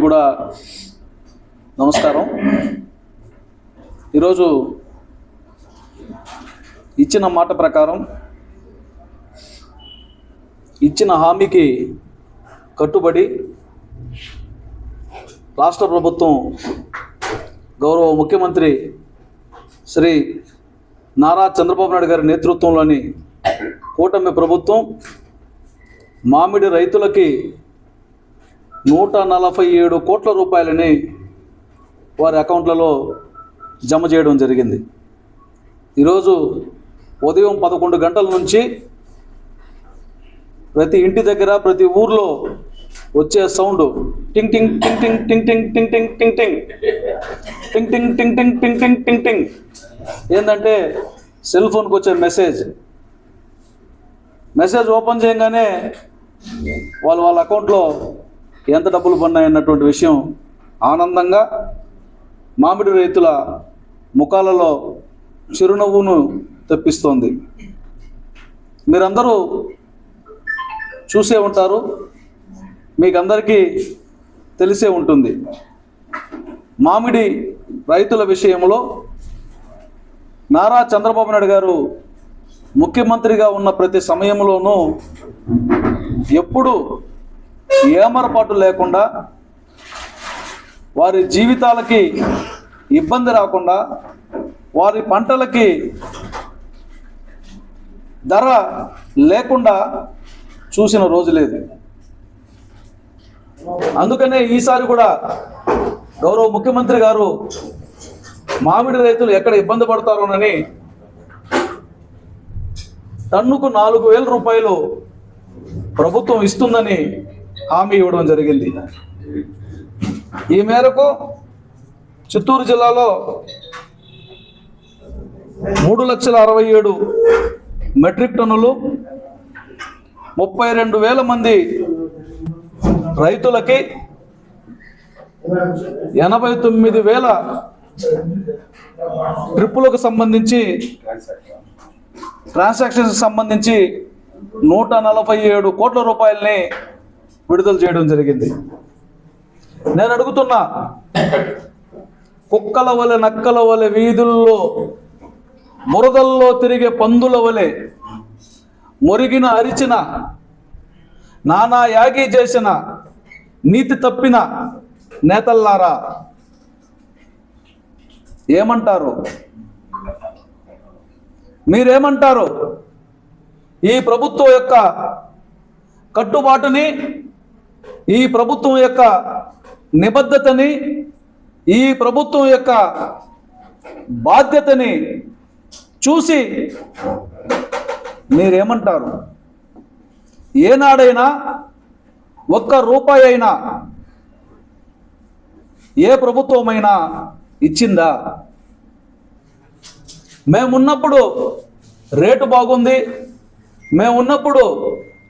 కూడా నమస్కారం. ఈరోజు ఇచ్చిన మాట ప్రకారం ఇచ్చిన హామీకి కట్టుబడి రాష్ట్ర ప్రభుత్వం గౌరవ ముఖ్యమంత్రి శ్రీ నారా చంద్రబాబు నాయుడు గారి నేతృత్వంలోని కూటమి ప్రభుత్వం మామిడి రైతులకి 147 కోట్ల రూపాయలని వారి అకౌంట్లలో జమ చేయడం జరిగింది. ఈరోజు ఉదయం 11 గంటల నుంచి ప్రతి ఇంటి దగ్గర ప్రతి ఊర్లో వచ్చే సౌండ్ టింగ్ టింగ్ టింగ్ టింగ్ టింగ్ టింగ్ టింగ్ టింగ్ టింగ్ టింగ్ టింగ్ టింగ్ టింగ్ టింగ్ టింగ్ టింగ్ టింగ్ టింగ్ ఏంటంటే సెల్ ఫోన్కి వచ్చే మెసేజ్ ఓపెన్ చేయగానే వాళ్ళ అకౌంట్లో ఎంత డబ్బులు పడినాయన్నటువంటి విషయం ఆనందంగా మామిడి రైతుల ముఖాలలో చిరునవ్వును తెప్పిస్తోంది. మీరందరూ చూసే ఉంటారు, మీకందరికీ తెలిసే ఉంటుంది. మామిడి రైతుల విషయంలో నారా చంద్రబాబు నాయుడు గారు ముఖ్యమంత్రిగా ఉన్న ప్రతి సమయంలోనూ ఎప్పుడూ ఏమరపాటు లేకుండా వారి జీవితాలకి ఇబ్బంది రాకుండా వారి పంటలకి ధర లేకుండా చూసిన రోజు లేదు. అందుకనే ఈసారి కూడా గౌరవ ముఖ్యమంత్రి గారు మామిడి రైతులు ఎక్కడ ఇబ్బంది పడతారోనని టన్నుకు 4,000 రూపాయలు ప్రభుత్వం ఇస్తుందని హామీ ఇవ్వడం జరిగింది. ఈ మేరకు చిత్తూరు జిల్లాలో 3,67,000 మెట్రిక్ టన్నులు 32,000 మంది రైతులకి 89,000 ట్రిప్పులకు సంబంధించి ట్రాన్సాక్షన్స్ సంబంధించి 147 కోట్ల రూపాయలని విడుదల చేయడం జరిగింది. నేను అడుగుతున్నా, కుక్కల వలె నక్కల వలె వీధుల్లో బురదల్లో తిరిగే పందుల వలె మురిగిన అరిచిన నానా యాగి చేసిన నీతి తప్పిన నేతల్లారా ఏమంటారు? మీరేమంటారు? ఈ ప్రభుత్వం యొక్క కట్టుబాటుని, ఈ ప్రభుత్వం యొక్క నిబద్ధతని, ఈ ప్రభుత్వం యొక్క బాధ్యతని చూసి మీరేమంటారు? ఏనాడైనా ఒక్క రూపాయి అయినా ఏ ప్రభుత్వమైనా ఇచ్చిందా? మేమున్నప్పుడు రేటు బాగుంది, మేమున్నప్పుడు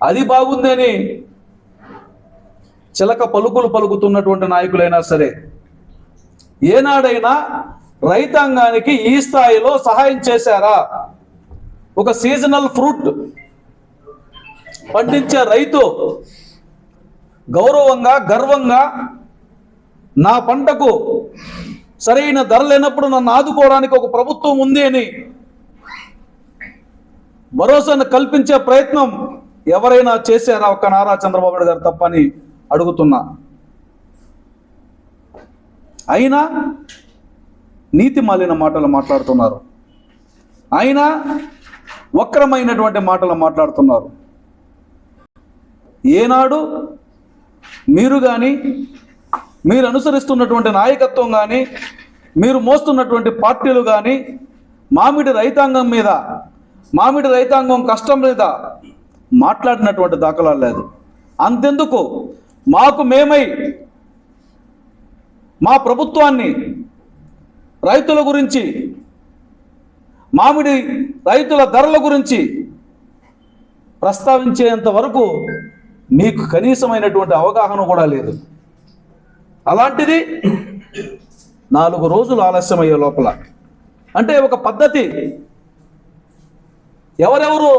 అది బాగుంది అని చిలక పలుకులు పలుకుతున్నటువంటి నాయకులైనా సరే ఏనాడైనా రైతాంగానికి ఈ స్థాయిలో సహాయం చేశారా? ఒక సీజనల్ ఫ్రూట్ పండించే రైతు గౌరవంగా గర్వంగా నా పంటకు సరైన ధర లేనప్పుడు నన్ను ఆదుకోవడానికి ఒక ప్రభుత్వం ఉంది అని భరోసాను కల్పించే ప్రయత్నం ఎవరైనా చేశారా? ఒక్క నారా చంద్రబాబు నాయుడు గారు తప్పని అడుగుతున్నా. అయినా నీతి మాలిన మాటలు మాట్లాడుతున్నారు, అయినా వక్రమైనటువంటి మాటలు మాట్లాడుతున్నారు. ఏనాడు మీరు కానీ, మీరు అనుసరిస్తున్నటువంటి నాయకత్వం కానీ, మీరు మోస్తున్నటువంటి పార్టీలు కానీ మామిడి రైతాంగం మీద, మామిడి రైతాంగం కష్టం మీద మాట్లాడినటువంటి దాఖలాలు లేదు. అంతెందుకు, మాకు మేమై మా ప్రభుత్వాన్ని రైతుల గురించి, మామిడి రైతుల ధరల గురించి ప్రస్తావించేంత వరకు మీకు కనీసమైనటువంటి అవగాహన కూడా లేదు. అలాంటిది 4 రోజులు ఆలస్యమయ్యే లోపల అంటే ఒక పద్ధతి. ఎవరెవరు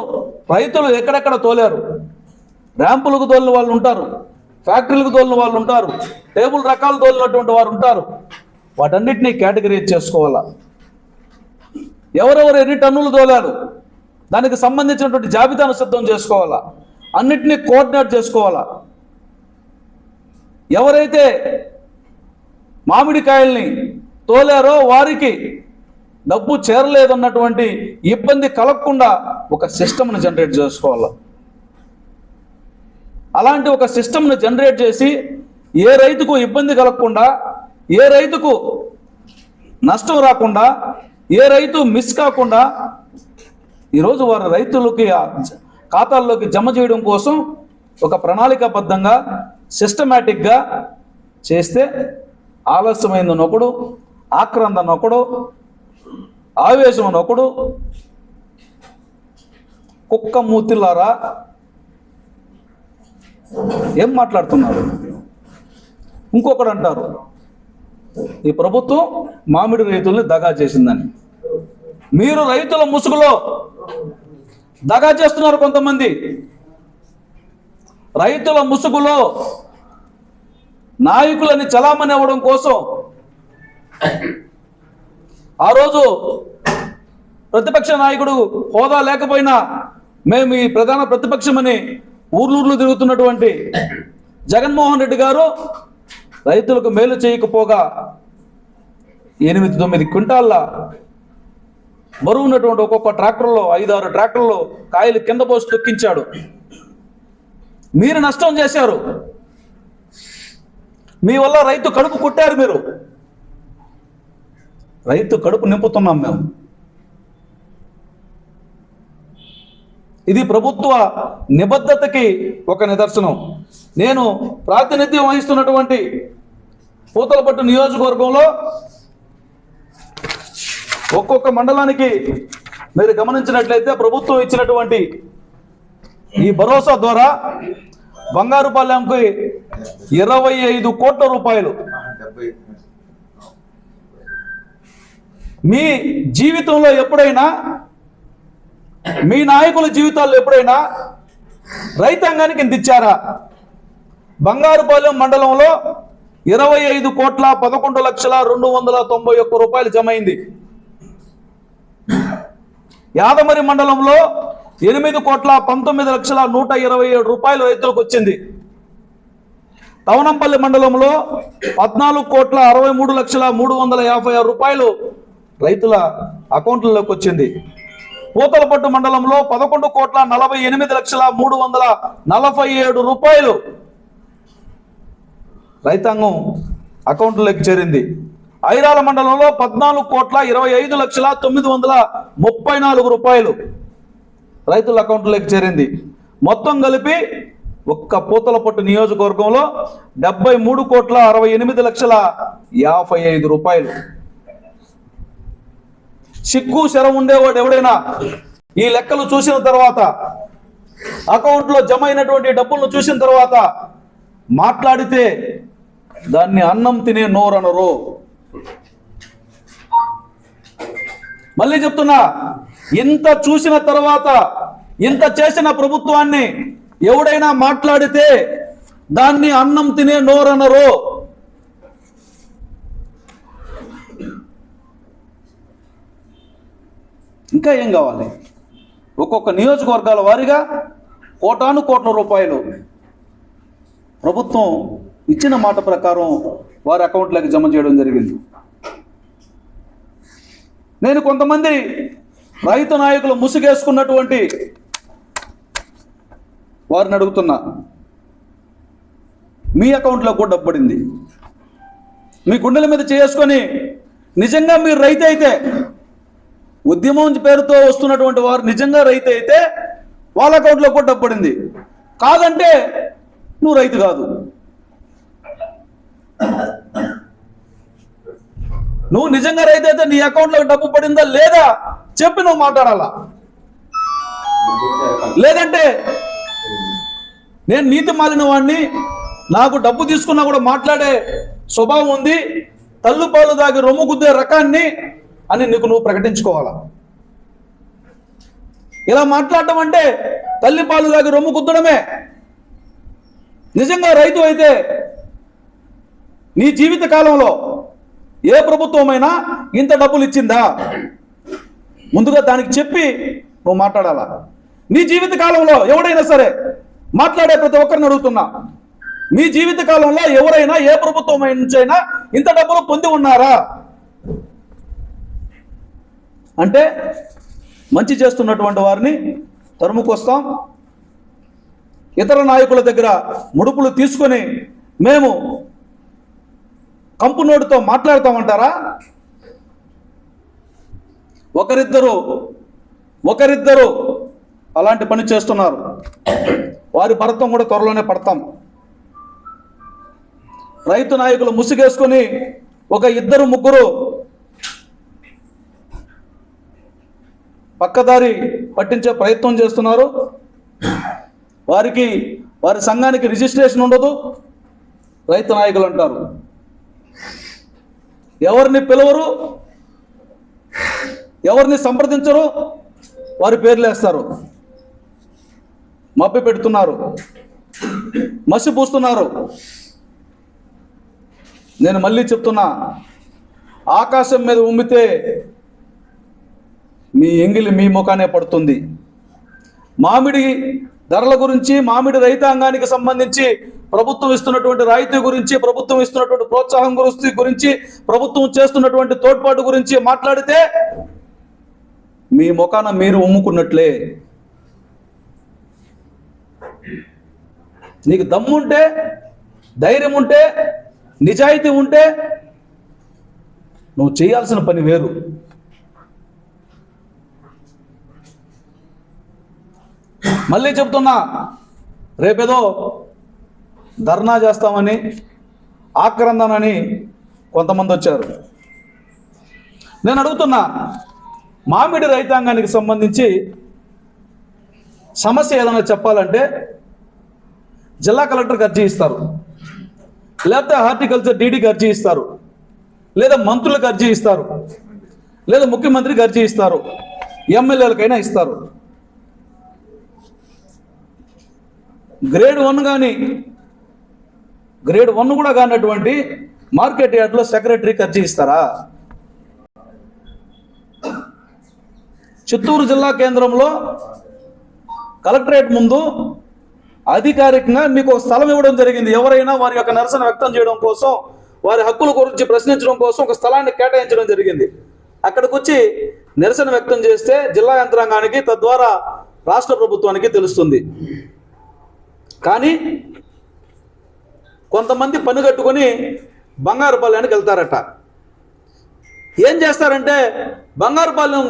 రైతులు ఎక్కడెక్కడ తోలారు, ర్యాంపులకు తోలిన వాళ్ళు ఉంటారు, ఫ్యాక్టరీలకు తోలిన వాళ్ళు ఉంటారు, టేబుల్ రకాలు తోలినటువంటి వారు ఉంటారు. వాటన్నిటినీ కేటగిరైజ్ చేసుకోవాలా. ఎవరెవరు ఎన్ని టన్నులు తోలారు దానికి సంబంధించినటువంటి జాబితాను సిద్ధం చేసుకోవాలా. అన్నిటినీ కోఆర్డినేట్ చేసుకోవాలా. ఎవరైతే మామిడికాయల్ని తోలారో వారికి డబ్బు చేరలేదన్నటువంటి ఇబ్బంది కలగకుండా ఒక సిస్టమ్ను జనరేట్ చేసుకోవాలి. అలాంటి ఒక సిస్టమ్ను జనరేట్ చేసి ఏ రైతుకు ఇబ్బంది కలగకుండా, ఏ రైతుకు నష్టం రాకుండా, ఏ రైతు మిస్ కాకుండా ఈరోజు వారి రైతులకి ఖాతాల్లోకి జమ చేయడం కోసం ఒక ప్రణాళికాబద్ధంగా సిస్టమేటిక్గా చేస్తే ఆలస్యమైందనొకడు, ఆక్రందనొకడు, ఆవేశం అనొకడు, కుక్క మూతిల్లారా ఏం మాట్లాడుతున్నారు. ఇంకొకడు అంటారు ఈ ప్రభుత్వం మామిడి రైతుల్ని దగా చేసిందని. మీరు రైతుల ముసుగులో దగా చేస్తున్నారు. కొంతమంది రైతుల ముసుగులో నాయకులని చలామణి అవ్వడం కోసం ఆ రోజు ప్రతిపక్ష నాయకుడు హోదా లేకపోయినా మేము ఈ ప్రధాన ప్రతిపక్షమని ఊర్లూర్లు తిరుగుతున్నటువంటి జగన్మోహన్ రెడ్డి గారు రైతులకు మేలు చేయకపోగా 8-9 క్వింటాళ్ళ బరువు ఉన్నటువంటి ఒక్కొక్క ట్రాక్టర్లో 5-6 ట్రాక్టర్లో కాయలు కింద పోసి తొక్కించాడు. మీరు నష్టం చేశారు. మీ వల్ల రైతు కడుపు కొట్టారు. మీరు రైతు కడుపు నింపుతున్నాం మేము. ఇది ప్రభుత్వ నిబద్ధతకి ఒక నిదర్శనం. నేను ప్రాతినిధ్యం వహిస్తున్నటువంటి పూతలపట్టు నియోజకవర్గంలో ఒక్కొక్క మండలానికి మీరు గమనించినట్లయితే ప్రభుత్వం ఇచ్చినటువంటి ఈ భరోసా ద్వారా బంగారుపాలెంకి 25 కోట్ల రూపాయలు. మీ జీవితంలో ఎప్పుడైనా, మీ నాయకుల జీవితాల్లో ఎప్పుడైనా రైతాంగానికి ఇంత ఇచ్చారా? బంగారుపాలెం మండలంలో 25,11,291 రూపాయలు జమ అయింది. యాదమరి మండలంలో 8,19,127 రూపాయలు రైతులకు వచ్చింది. తవనంపల్లి మండలంలో 14,63,356 రూపాయలు రైతుల అకౌంట్లలోకి వచ్చింది. పూతలపట్టు మండలంలో 11,48,347 రూపాయలు రైతాంగం అకౌంట్లోకి చేరింది. ఐరాల మండలంలో 14,25,934 రూపాయలు రైతుల అకౌంట్లోకి చేరింది. మొత్తం కలిపి ఒక్క పూతలపట్టు నియోజకవర్గంలో 73,68,55 రూపాయలు. సిగ్గు శరం ఉండేవాడు ఎవడైనా ఈ లెక్కలు చూసిన తర్వాత, అకౌంట్లో జమ అయినటువంటి డబ్బులను చూసిన తర్వాత మాట్లాడితే దాన్ని అన్నం తినే నోరనరు. మళ్ళీ చెప్తున్నా, ఇంత చూసిన తర్వాత, ఇంత చేసిన ప్రభుత్వాన్ని ఎవడైనా మాట్లాడితే దాన్ని అన్నం తినే నోరనరు. ఇంకా ఏం కావాలి? ఒక్కొక్క నియోజకవర్గాల వారీగా కోటాను కోట్ల రూపాయలు ప్రభుత్వం ఇచ్చిన మాట ప్రకారం వారి అకౌంట్లోకి జమ చేయడం జరిగింది. నేను కొంతమంది రైతు నాయకులు ముసుగేసుకున్నటువంటి వారిని అడుగుతున్నా, మీ అకౌంట్లో కూడా డబ్బు పడింది. మీ గుండెల మీద చేసుకొని నిజంగా మీరు రైతు అయితే, ఉద్యమం పేరుతో వస్తున్నటువంటి వారు నిజంగా రైతు అయితే వాళ్ళ అకౌంట్లో కూడా డబ్బు పడింది. కాదంటే నువ్వు రైతు కాదు. నువ్వు నిజంగా రైతు అయితే నీ అకౌంట్లో డబ్బు పడిందా లేదా చెప్పి నువ్వు మాట్లాడాలా. లేదంటే నేను నీతి మాలిన వాడిని, నాకు డబ్బు తీసుకున్నా కూడా మాట్లాడే స్వభావం ఉంది, తల్లు పాలు దాగి రొమ్ము గుద్దే రకాన్ని అని నీకు నువ్వు ప్రకటించుకోవాలా. ఇలా మాట్లాడటం అంటే తల్లి పాలు దాగి రొమ్ము గుద్దడమే. నిజంగా రైతు అయితే నీ జీవిత కాలంలో ఏ ప్రభుత్వమైనా ఇంత డబ్బులు ఇచ్చిందా? ముందుగా దానికి చెప్పి నువ్వు మాట్లాడాలా. నీ జీవిత కాలంలో ఎవడైనా సరే, మాట్లాడే ప్రతి ఒక్కరిని అడుగుతున్నా, మీ జీవిత కాలంలో ఎవరైనా ఏ ప్రభుత్వం నుంచైనా ఇంత డబ్బులు పొంది ఉన్నారా? అంటే మంచి చేస్తున్నటువంటి వారిని తరుముకొస్తాం, ఇతర నాయకుల దగ్గర ముడుపులు తీసుకొని మేము కంపు నోటితో మాట్లాడతామంటారా? ఒకరిద్దరు అలాంటి పని చేస్తున్నారు. వారి భరతం కూడా త్వరలోనే పడతాం. రైతు నాయకులు ముసుగేసుకొని ఒక ఇద్దరు ముగ్గురు పక్కదారి పట్టించే ప్రయత్నం చేస్తున్నారు. వారి సంఘానికి రిజిస్ట్రేషన్ ఉండదు, రైతు నాయకులు అంటారు. ఎవరిని పిలవరు, ఎవరిని సంప్రదించరు, వారి పేర్లు వేస్తారు. మభ్య పెడుతున్నారు, మసి పూస్తున్నారు. నేను మళ్ళీ చెప్తున్నా, ఆకాశం మీద ఉమ్మితే మీ ఎంగిలి మీ ముఖానే పడుతుంది. మామిడి ధరల గురించి, మామిడి రైతాంగానికి సంబంధించి ప్రభుత్వం ఇస్తున్నటువంటి రాయితీ గురించి, ప్రభుత్వం ఇస్తున్నటువంటి ప్రోత్సాహం గురించి, ప్రభుత్వం చేస్తున్నటువంటి తోడ్పాటు గురించి మాట్లాడితే మీ ముఖాన మీరు ఉమ్ముకున్నట్లే. నీకు దమ్ముంటే, ధైర్యం ఉంటే, నిజాయితీ ఉంటే నువ్వు చేయాల్సిన పని వేరు. మళ్ళీ చెప్తున్నా, రేపేదో ధర్నా చేస్తామని, ఆక్రందనని కొంతమంది వచ్చారు. నేను అడుగుతున్నా, మామిడి రైతాంగానికి సంబంధించి సమస్య ఏదైనా చెప్పాలంటే జిల్లా కలెక్టర్కి అర్జీ ఇస్తారు, లేకపోతే హార్టికల్చర్ డీడీకి అర్జీ ఇస్తారు, లేదా మంత్రులకు అర్జీ ఇస్తారు, లేదా ముఖ్యమంత్రికి అర్జీ ఇస్తారు, ఎమ్మెల్యేలకైనా ఇస్తారు. గ్రేడ్ 1 కానీ, గ్రేడ్ 1 కూడా కానటువంటి మార్కెట్ యార్డ్లో సెక్రటరీకి అర్జీ ఇస్తారా? చిత్తూరు జిల్లా కేంద్రంలో కలెక్టరేట్ ముందు అధికారికంగా మీకు ఒక స్థలం ఇవ్వడం జరిగింది. ఎవరైనా వారి యొక్క నిరసన వ్యక్తం చేయడం కోసం, వారి హక్కుల గురించి ప్రశ్నించడం కోసం ఒక స్థలాన్ని కేటాయించడం జరిగింది. అక్కడికి వచ్చి నిరసన వ్యక్తం చేస్తే జిల్లా యంత్రాంగానికి, తద్వారా రాష్ట్ర ప్రభుత్వానికి తెలుస్తుంది. కానీ కొంతమంది పని కట్టుకొని బంగారుపాలెనికి వెళ్తారట. ఏం చేస్తారంటే బంగారుపాలెం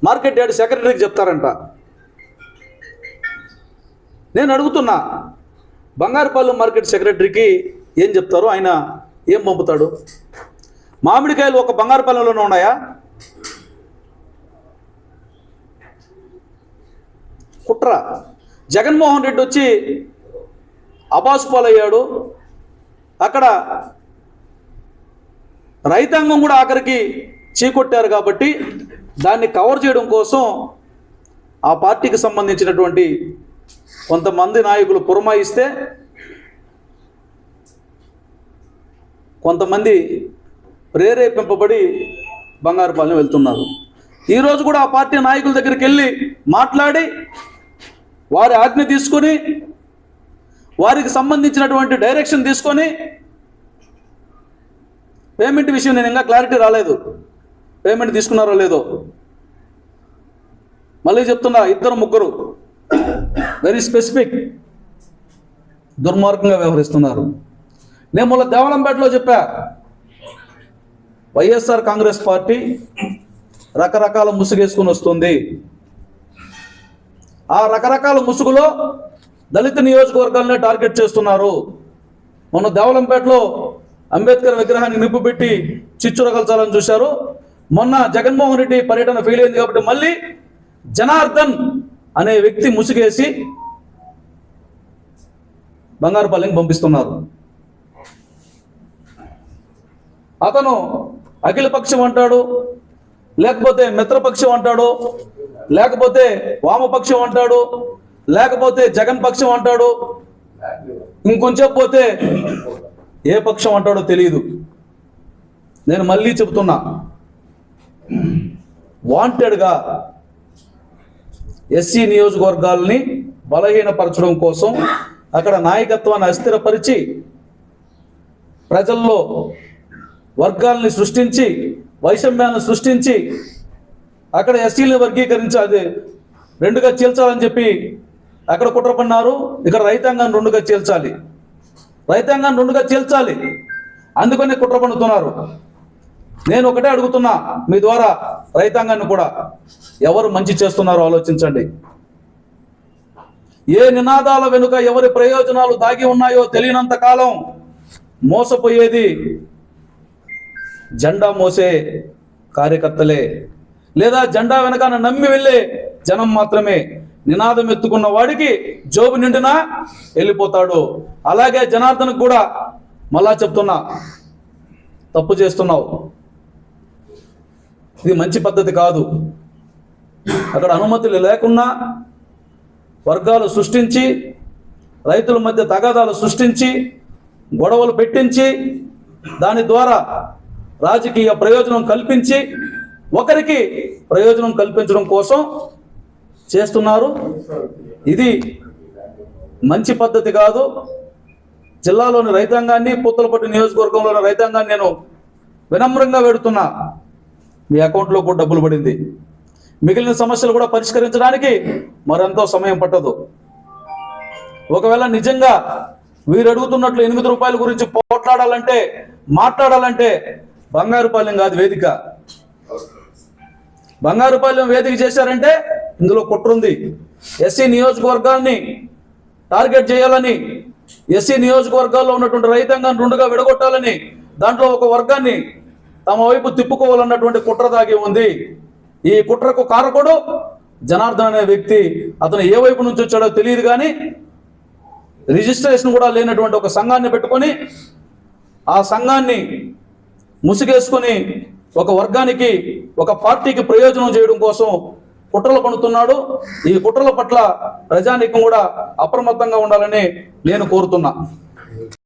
మార్కెట్ యార్డ్ సెక్రటరీకి చెప్తారంట. నేను అడుగుతున్నా, బంగారుపాలెం మార్కెట్ సెక్రటరీకి ఏం చెప్తారు? ఆయన ఏం పంపుతాడు? మామిడికాయలు ఒక బంగారుపాలెంలోనే ఉన్నాయా? కుట్ర. జగన్మోహన్ రెడ్డి వచ్చి అబాసుపాలయ్యాడు. అక్కడ రైతాంగం కూడా ఆఖరికి చీకొట్టారు. కాబట్టి దాన్ని కవర్ చేయడం కోసం ఆ పార్టీకి సంబంధించినటువంటి కొంతమంది నాయకులు పురమాయిస్తే కొంతమంది ప్రేరేపింపబడి బంగారుపాలెం వెళ్తున్నారు. ఈరోజు కూడా ఆ పార్టీ నాయకుల దగ్గరికి వెళ్ళి మాట్లాడి వారి ఆజ్ఞ తీసుకొని, వారికి సంబంధించినటువంటి డైరెక్షన్ తీసుకొని, పేమెంట్ విషయం నేను ఇంకా క్లారిటీ రాలేదు, పేమెంట్ తీసుకున్నారో లేదో. మళ్ళీ చెప్తున్నా, ఇద్దరు ముగ్గురు వెరీ స్పెసిఫిక్ దుర్మార్గంగా వ్యవహరిస్తున్నారు. నేను మొన్న దేవలంపేటలో చెప్పా, వైఎస్ఆర్ కాంగ్రెస్ పార్టీ రకరకాల ముసుగేసుకుని వస్తుంది. ఆ రకరకాల ముసుగులో దళిత నియోజకవర్గాలనే టార్గెట్ చేస్తున్నారు. మొన్న దేవలంపేటలో అంబేద్కర్ విగ్రహాన్ని నిప్పు పెట్టి చిచ్చురగల్చాలని చూశారు. మొన్న జగన్మోహన్ రెడ్డి పర్యటన ఫెయిల్ అయింది కాబట్టి మళ్ళీ జనార్దన్ అనే వ్యక్తి ముసుగేసి బంగారుపాలెంకి పంపిస్తున్నారు. అతను అఖిలపక్షం అంటాడు, లేకపోతే మిత్రపక్షం అంటాడు, లేకపోతే వామపక్షం అంటాడు, లేకపోతే జగన్ పక్షం అంటాడు. ఇంకొంచెం పోతే ఏ పక్షం అంటాడో తెలియదు. నేను మళ్ళీ చెబుతున్నా, వాంటెడ్గా ఎస్సీ నియోజకవర్గాల్ని బలహీనపరచడం కోసం అక్కడ నాయకత్వాన్ని అస్థిరపరిచి ప్రజల్లో వర్గాల్ని సృష్టించి వైషమ్యాలను సృష్టించి అక్కడ ఎస్సీలని వర్గీకరించాలి, రెండుగా చీల్చాలని చెప్పి అక్కడ కుట్ర పన్నారు. ఇక్కడ రైతాంగాన్ని రెండుగా చీల్చాలి, రైతాంగాన్ని రెండుగా చీల్చాలి, అందుకనే కుట్ర పన్నుతున్నారు. నేను ఒకటే అడుగుతున్నా మీ ద్వారా రైతాంగాన్ని కూడా, ఎవరు మంచి చేస్తున్నారో ఆలోచించండి. ఏ నినాదాల వెనుక ఎవరి ప్రయోజనాలు దాగి ఉన్నాయో తెలియనంత కాలం మోసపోయేది జెండా మోసే కార్యకర్తలే, లేదా జెండా వెనకాల నమ్మి వెళ్ళే జనం మాత్రమే. నినాదం ఎత్తుకున్న వాడికి జోబు నిండినా వెళ్ళిపోతాడు. అలాగే జనార్దన్ కూడా మళ్ళా చెప్తున్నా, తప్పు చేస్తున్నావు, ఇది మంచి పద్ధతి కాదు. అక్కడ అనుమతులు లేకున్నా వర్గాలు సృష్టించి, రైతుల మధ్య తగాదాలు సృష్టించి, గొడవలు పెట్టించి, దాని ద్వారా రాజకీయ ప్రయోజనం కల్పించి, ఒకరికి ప్రయోజనం కల్పించడం కోసం చేస్తున్నారు. ఇది మంచి పద్ధతి కాదు. జిల్లాలోని రైతాంగాన్ని, పూతలపట్టు నియోజకవర్గంలోని రైతాంగాన్ని నేను వినమ్రంగా వేడుతున్నా, మీ అకౌంట్లో కూడా డబ్బులు పడింది. మిగిలిన సమస్యలు కూడా పరిష్కరించడానికి మరెంతో సమయం పట్టదు. ఒకవేళ నిజంగా వీరు అడుగుతున్నట్లు 8 రూపాయల గురించి పోట్లాడాలంటే, మాట్లాడాలంటే బంగారుపాలెం కాదు వేదిక. బంగారుపాలెం వేదిక చేశారంటే ఇందులో కుట్రుంది. ఎస్సీ నియోజకవర్గాన్ని టార్గెట్ చేయాలని, ఎస్సీ నియోజకవర్గాల్లో ఉన్నటువంటి రైతాంగాన్ని రెండుగా విడగొట్టాలని, దాంట్లో ఒక వర్గాన్ని తమ వైపు తిప్పుకోవాలన్నటువంటి కుట్ర దాగి ఉంది. ఈ కుట్రకు కారకుడు జనార్దన్ అనే వ్యక్తి. అతను ఏ వైపు నుంచి వచ్చాడో తెలియదు, కానీ రిజిస్ట్రేషన్ కూడా లేనటువంటి ఒక సంఘాన్ని పెట్టుకొని, ఆ సంఘాన్ని ముసుగేసుకొని ఒక వర్గానికి, ఒక పార్టీకి ప్రయోజనం చేయడం కోసం కుట్రలు పన్నుతున్నాడు. ఈ కుట్రల పట్ల ప్రజానీకం కూడా అప్రమత్తంగా ఉండాలని నేను కోరుతున్నా.